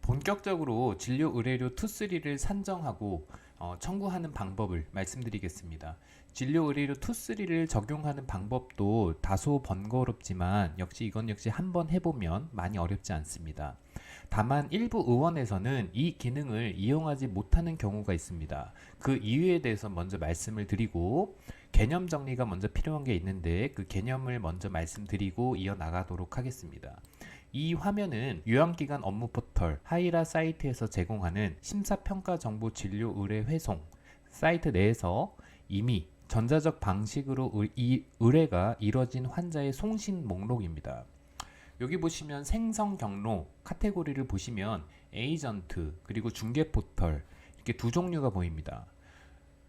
본격적으로 진료 의뢰료 투쓰리를 산정하고 청구하는 방법을 말씀드리겠습니다. 진료 의뢰료 투쓰리를 적용하는 방법도 다소 번거롭지만 이건 역시 한번 해보면 많이 어렵지 않습니다. 다만 일부 의원에서는 이 기능을 이용하지 못하는 경우가 있습니다. 그 이유에 대해서 먼저 말씀을 드리고 개념 정리가 먼저 필요한 게 있는데 그 개념을 먼저 말씀드리고 이어나가도록 하겠습니다. 이 화면은 요양기관 업무 포털 하이라 사이트에서 제공하는 심사평가 정보 진료 의뢰 회송 사이트 내에서 이미 전자적 방식으로 이 의뢰가 이뤄진 환자의 송신 목록입니다. 여기 보시면 생성 경로 카테고리를 보시면 에이전트 그리고 중개 포털 이렇게 두 종류가 보입니다.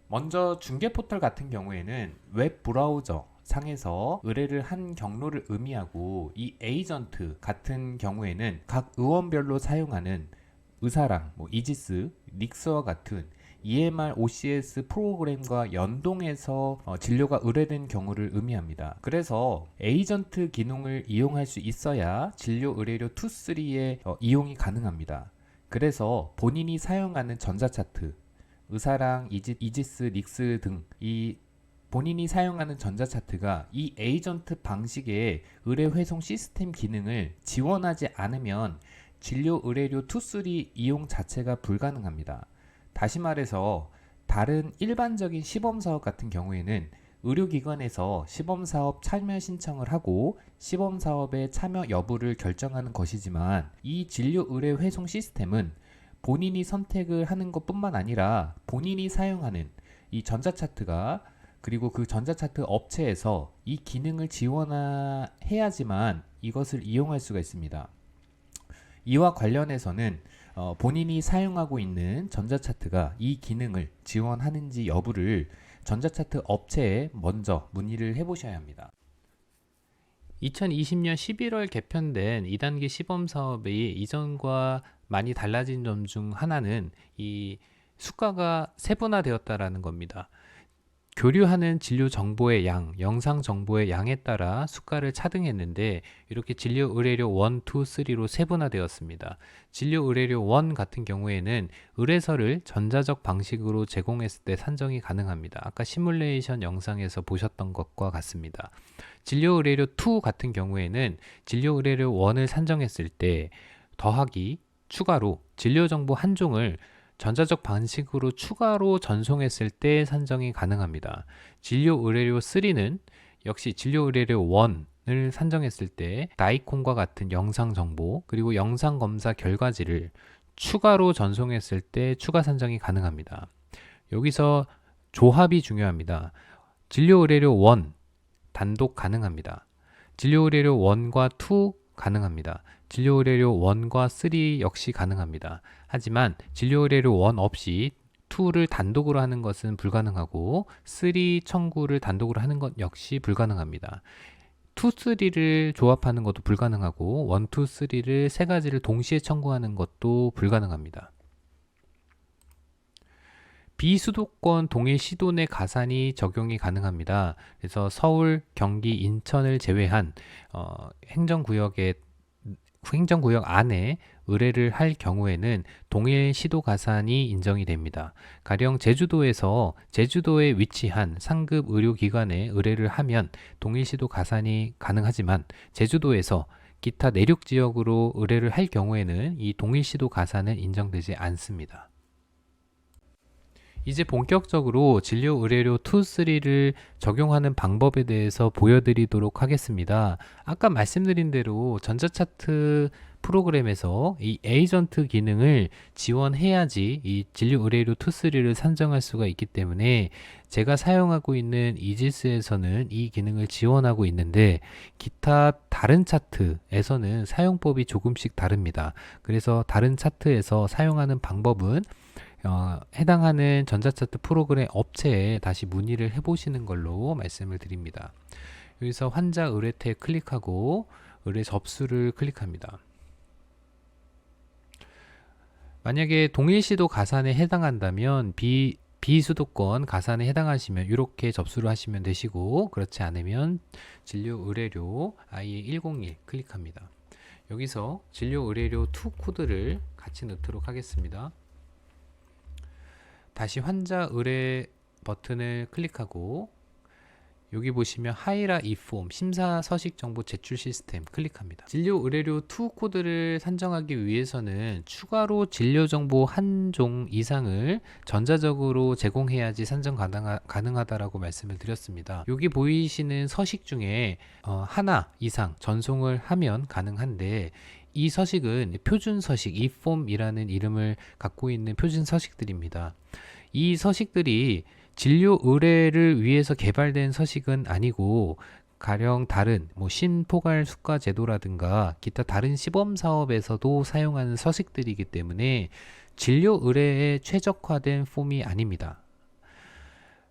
먼저 중개 포털 같은 경우에는 웹 브라우저 상에서 의뢰를 한 경로를 의미하고, 이 에이전트 같은 경우에는 각 의원별로 사용하는 의사랑, 이지스, 닉스와 같은 EMR, OCS 프로그램과 연동해서 진료가 의뢰된 경우를 의미합니다. 그래서 에이전트 기능을 이용할 수 있어야 진료 의뢰료 2, 3의 이용이 가능합니다. 그래서 본인이 사용하는 전자차트, 의사랑, 이지스, 닉스 등 이 본인이 사용하는 전자차트가 이 에이전트 방식의 의뢰 회송 시스템 기능을 지원하지 않으면 진료 의뢰료 2, 3 이용 자체가 불가능합니다. 다시 말해서 다른 일반적인 시범사업 같은 경우에는 의료기관에서 시범사업 참여 신청을 하고 시범사업의 참여 여부를 결정하는 것이지만, 이 진료 의뢰 회송 시스템은 본인이 선택을 하는 것뿐만 아니라 본인이 사용하는 이 전자차트가 그리고 그 전자차트 업체에서 이 기능을 지원해야지만 이것을 이용할 수가 있습니다. 이와 관련해서는 본인이 사용하고 있는 전자차트가 이 기능을 지원하는지 여부를 전자차트 업체에 먼저 문의를 해보셔야 합니다. 2020년 11월 개편된 2단계 시범사업의 이전과 많이 달라진 점 중 하나는 이 수가가 세분화되었다라는 겁니다. 교류하는 진료 정보의 양, 영상 정보의 양에 따라 수가를 차등했는데 이렇게 진료 의뢰료 1, 2, 3로 세분화되었습니다. 진료 의뢰료 1 같은 경우에는 의뢰서를 전자적 방식으로 제공했을 때 산정이 가능합니다. 아까 시뮬레이션 영상에서 보셨던 것과 같습니다. 진료 의뢰료 2 같은 경우에는 진료 의뢰료 1을 산정했을 때 더하기, 추가로 진료 정보 한 종을 전자적 방식으로 추가로 전송했을 때 산정이 가능합니다. 진료 의뢰료 3는 역시 진료 의뢰료 1을 산정했을 때 나이콘과 같은 영상 정보 그리고 영상 검사 결과지를 추가로 전송했을 때 추가 산정이 가능합니다. 여기서 조합이 중요합니다. 진료 의뢰료 1 단독 가능합니다. 진료 의뢰료 1과 2 가능합니다. 진료 의뢰료 1과 3 역시 가능합니다. 하지만 진료 의뢰료 1 없이 2를 단독으로 하는 것은 불가능하고 3 청구를 단독으로 하는 것 역시 불가능합니다. 2, 3를 조합하는 것도 불가능하고 1, 2, 3를 세 가지를 동시에 청구하는 것도 불가능합니다. 비수도권 동일 시도 내 가산이 적용이 가능합니다. 그래서 서울, 경기, 인천을 제외한 행정구역 안에 의뢰를 할 경우에는 동일 시도 가산이 인정이 됩니다. 가령 제주도에 위치한 상급 의료기관에 의뢰를 하면 동일 시도 가산이 가능하지만, 제주도에서 기타 내륙 지역으로 의뢰를 할 경우에는 이 동일 시도 가산은 인정되지 않습니다. 이제 본격적으로 진료 의뢰료 2, 3를 적용하는 방법에 대해서 보여드리도록 하겠습니다. 아까 말씀드린 대로 전자차트 프로그램에서 이 에이전트 기능을 지원해야지 이 진료 의뢰료 2, 3를 산정할 수가 있기 때문에 제가 사용하고 있는 이지스에서는 이 기능을 지원하고 있는데 기타 다른 차트에서는 사용법이 조금씩 다릅니다. 그래서 다른 차트에서 사용하는 방법은 해당하는 전자차트 프로그램 업체에 다시 문의를 해보시는 걸로 말씀을 드립니다. 여기서 환자 의뢰 탭 클릭하고 의뢰 접수를 클릭합니다. 만약에 동일시도 가산에 해당한다면 비수도권 가산에 해당하시면 이렇게 접수를 하시면 되시고, 그렇지 않으면 진료 의뢰료 IA101 클릭합니다. 여기서 진료 의뢰료 to 코드를 같이 넣도록 하겠습니다. 다시 환자 의뢰 버튼을 클릭하고 여기 보시면 하이라 이폼 심사 서식 정보 제출 시스템 클릭합니다. 진료 의뢰료 to 코드를 산정하기 위해서는 추가로 진료 정보 한 종 이상을 전자적으로 제공해야지 산정 가능하다라고 말씀을 드렸습니다. 여기 보이시는 서식 중에 하나 이상 전송을 하면 가능한데, 이 서식은 표준 서식 이폼이라는 이름을 갖고 있는 표준 서식들입니다. 이 서식들이 진료 의뢰를 위해서 개발된 서식은 아니고, 가령 다른 신포괄 수가 제도라든가 기타 다른 시범 사업에서도 사용하는 서식들이기 때문에 진료 의뢰에 최적화된 폼이 아닙니다.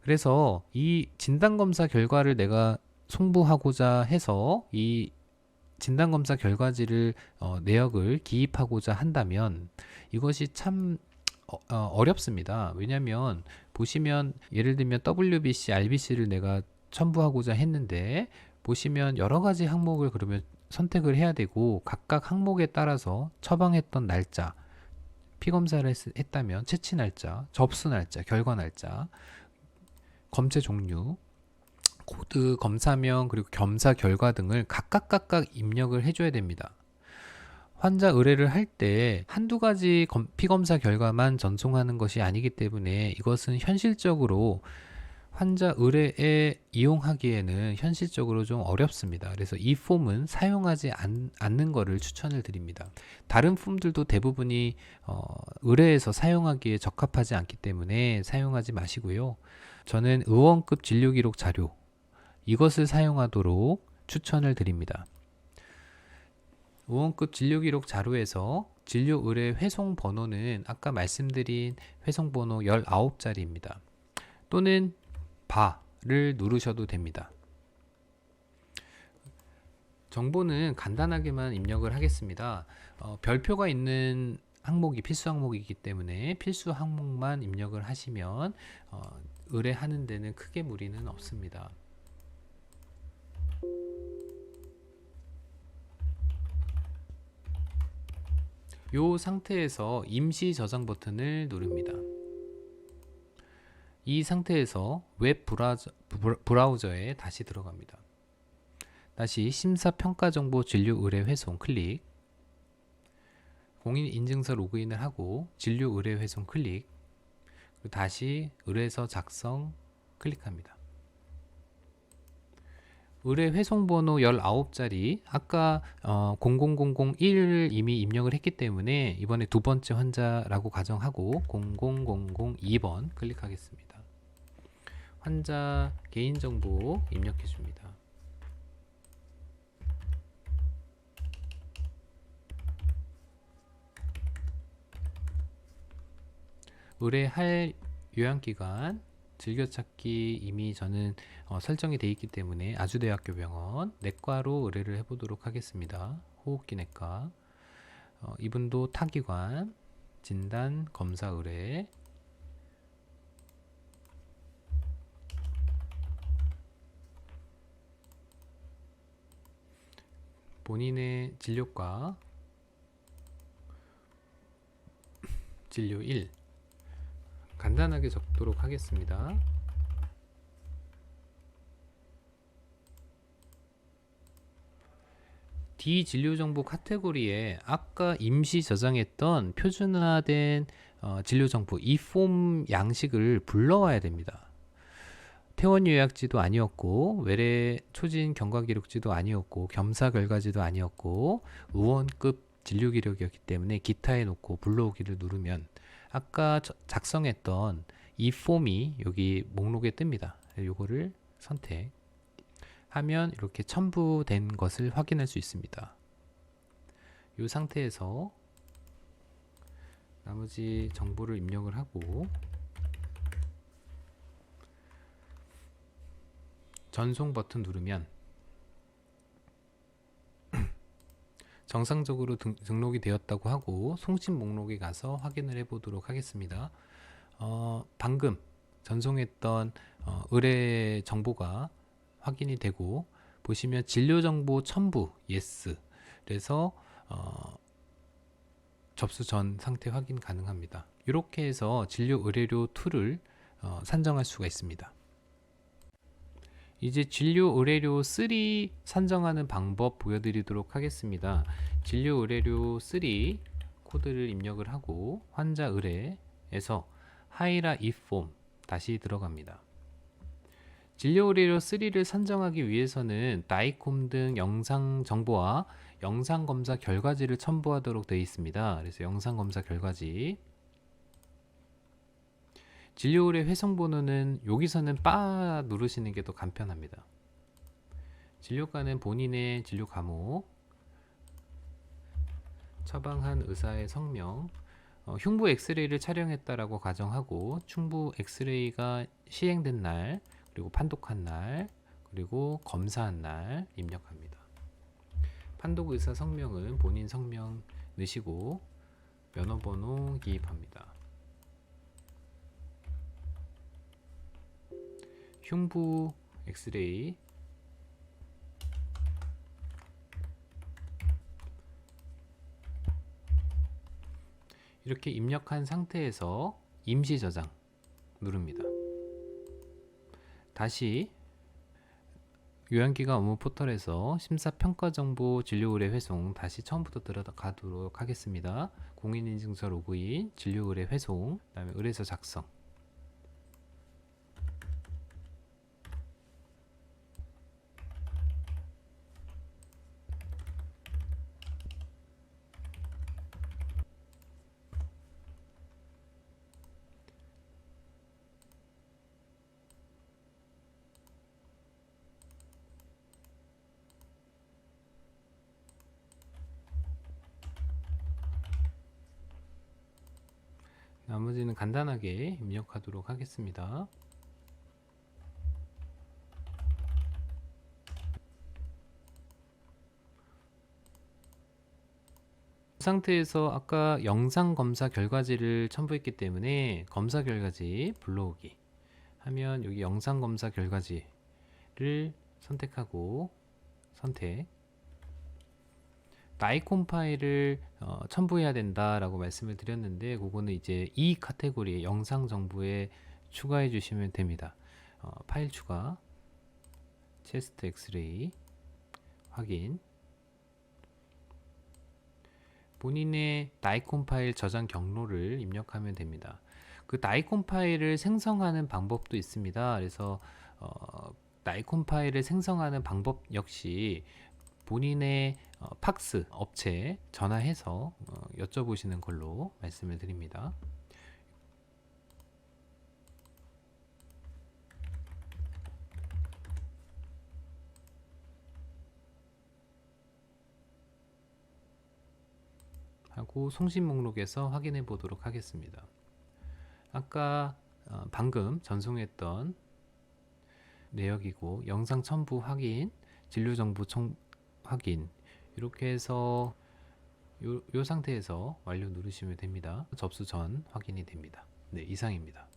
그래서 이 진단검사 결과를 내가 송부하고자 해서 이 진단검사 결과지를 내역을 기입하고자 한다면 이것이 참 어렵습니다. 왜냐하면 보시면 예를 들면 WBC, RBC를 내가 첨부하고자 했는데 보시면 여러 가지 항목을 그러면 선택을 해야 되고, 각각 항목에 따라서 처방했던 날짜, 피검사를 했다면 채취 날짜, 접수 날짜, 결과 날짜, 검체 종류, 코드, 검사명, 그리고 검사 결과 등을 각각 입력을 해줘야 됩니다. 환자 의뢰를 할 때 한두 가지 피검사 결과만 전송하는 것이 아니기 때문에 이것은 현실적으로 환자 의뢰에 이용하기에는 현실적으로 좀 어렵습니다. 그래서 이 폼은 사용하지 않는 것을 추천을 드립니다. 다른 폼들도 대부분이 의뢰에서 사용하기에 적합하지 않기 때문에 사용하지 마시고요. 저는 의원급 진료기록 자료, 이것을 사용하도록 추천을 드립니다. 의원급 진료기록 자료에서 진료 의뢰 회송 번호는 아까 말씀드린 회송 번호 19자리입니다. 또는 바를 누르셔도 됩니다. 정보는 간단하게만 입력을 하겠습니다. 별표가 있는 항목이 필수 항목이기 때문에 필수 항목만 입력을 하시면 의뢰하는 데는 크게 무리는 없습니다. 이 상태에서 임시 저장 버튼을 누릅니다. 이 상태에서 웹 브라우저에 다시 들어갑니다. 다시 심사평가정보 진료 의뢰 회송 클릭, 공인인증서 로그인을 하고 진료 의뢰 회송 클릭, 그리고 다시 의뢰서 작성 클릭합니다. 의뢰 회송번호 19자리, 아까 00001을 이미 입력을 했기 때문에 이번에 두 번째 환자라고 가정하고 00002번 클릭하겠습니다. 환자 개인정보 입력해 줍니다. 의뢰할 요양기관, 즐겨찾기 이미 저는 설정이 되어 있기 때문에 아주대학교 병원 내과로 의뢰를 해보도록 하겠습니다. 호흡기 내과, 이분도 타기관, 진단, 검사 의뢰, 본인의 진료과, 진료 1 간단하게 적도록 하겠습니다. D 진료정보 카테고리에 아까 임시 저장했던 표준화된 진료정보 이 폼 양식을 불러와야 됩니다. 퇴원 요약지도 아니었고, 외래 초진 경과기록지도 아니었고, 겸사 결과지도 아니었고, 의원급 진료기록이었기 때문에 기타에 놓고 불러오기를 누르면 아까 작성했던 이 폼이 여기 목록에 뜹니다. 요거를 선택하면 이렇게 첨부된 것을 확인할 수 있습니다. 이 상태에서 나머지 정보를 입력을 하고 전송 버튼 누르면 정상적으로 등록이 되었다고 하고 송신 목록에 가서 확인을 해 보도록 하겠습니다. 방금 전송했던 의뢰 정보가 확인이 되고, 보시면 진료정보 첨부 yes, 그래서 접수 전 상태 확인 가능합니다. 이렇게 해서 진료 의뢰료 2를 산정할 수가 있습니다. 이제 진료 의뢰료 3 산정하는 방법 보여드리도록 하겠습니다. 진료 의뢰료 3 코드를 입력을 하고 환자 의뢰에서 하이라 이폼 다시 들어갑니다. 진료 의뢰료 3를 산정하기 위해서는 나이콤 등 영상 정보와 영상 검사 결과지를 첨부하도록 되어 있습니다. 그래서 영상 검사 결과지, 진료 의뢰 회송 번호는 여기서는 빠 누르시는 게 더 간편합니다. 진료과는 본인의 진료 과목, 처방한 의사의 성명, 흉부 엑스레이를 촬영했다라고 가정하고 충부 엑스레이가 시행된 날, 그리고 판독한 날, 그리고 검사한 날 입력합니다. 판독 의사 성명은 본인 성명 넣으시고 면허번호 기입합니다. 흉부 엑스레이, 이렇게 입력한 상태에서 임시 저장 누릅니다. 다시 요양기관 업무 포털에서 심사평가 정보 진료 의뢰 회송 다시 처음부터 들어가도록 하겠습니다. 공인인증서 로그인, 진료 의뢰 회송, 그 다음에 의뢰서 작성, 나머지는 간단하게 입력하도록 하겠습니다. 이 상태에서 아까 영상 검사 결과지를 첨부했기 때문에 검사 결과지 불러오기 하면 여기 영상 검사 결과지를 선택하고 선택, 나이콤 파일을 첨부해야 된다라고 말씀을 드렸는데 그거는 이제 이 카테고리에 영상 정보에 추가해 주시면 됩니다. 파일 추가, 체스트 엑스레이 확인, 본인의 나이콤 파일 저장 경로를 입력하면 됩니다. 그 나이콤 파일을 생성하는 방법도 있습니다. 그래서 나이콤 파일을 생성하는 방법 역시 본인의 팍스 업체에 전화해서 여쭤보시는 걸로 말씀을 드립니다. 하고 송신 목록에서 확인해 보도록 하겠습니다. 아까 방금 전송했던 내역이고 영상 첨부 확인, 진료 정보 확인, 이렇게 해서 요 상태에서 완료 누르시면 됩니다. 접수 전 확인이 됩니다. 네, 이상입니다.